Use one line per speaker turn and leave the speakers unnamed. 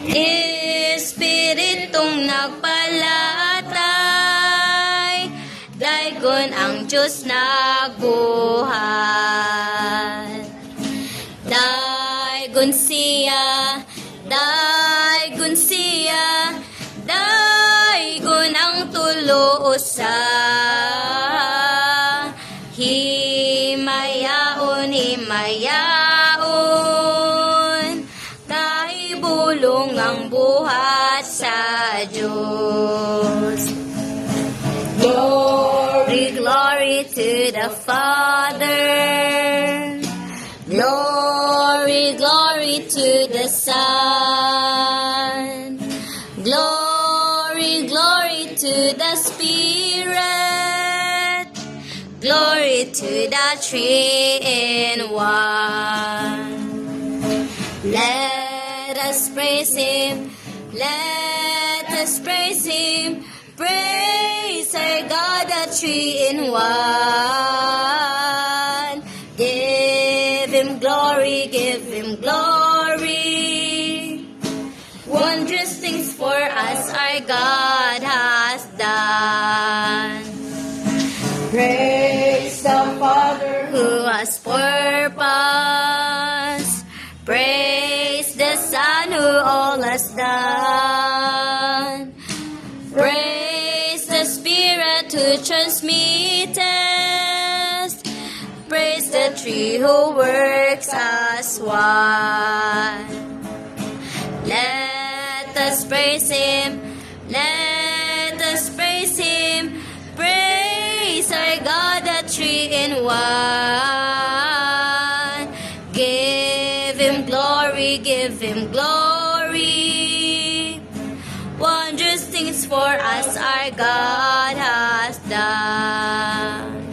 Espiritong nagpalatay, dayon ang Diyos nagbuhat. Dayon siya, dayon siya, dayon ang tulo usa. Himayaon, himayaon, kay bulong ang buhat sa Diyos. Glory, glory to the Father. Glory, glory to the Son. Glory, glory to the Spirit. Glory to the Three in One. Let us praise Him. Let us praise Him. Praise our God, the Three in One. Give Him glory, give Him glory. Wondrous things for us our God has done.
Praise the Father
Who has purpose. Praise the Son who all has done. Praise the Spirit who transmitteth. Praise the Three who works as one. Let us praise Him. Let us praise Him. Praise our God, the Three in One. Give Him glory, give Him glory. Wondrous things for us our God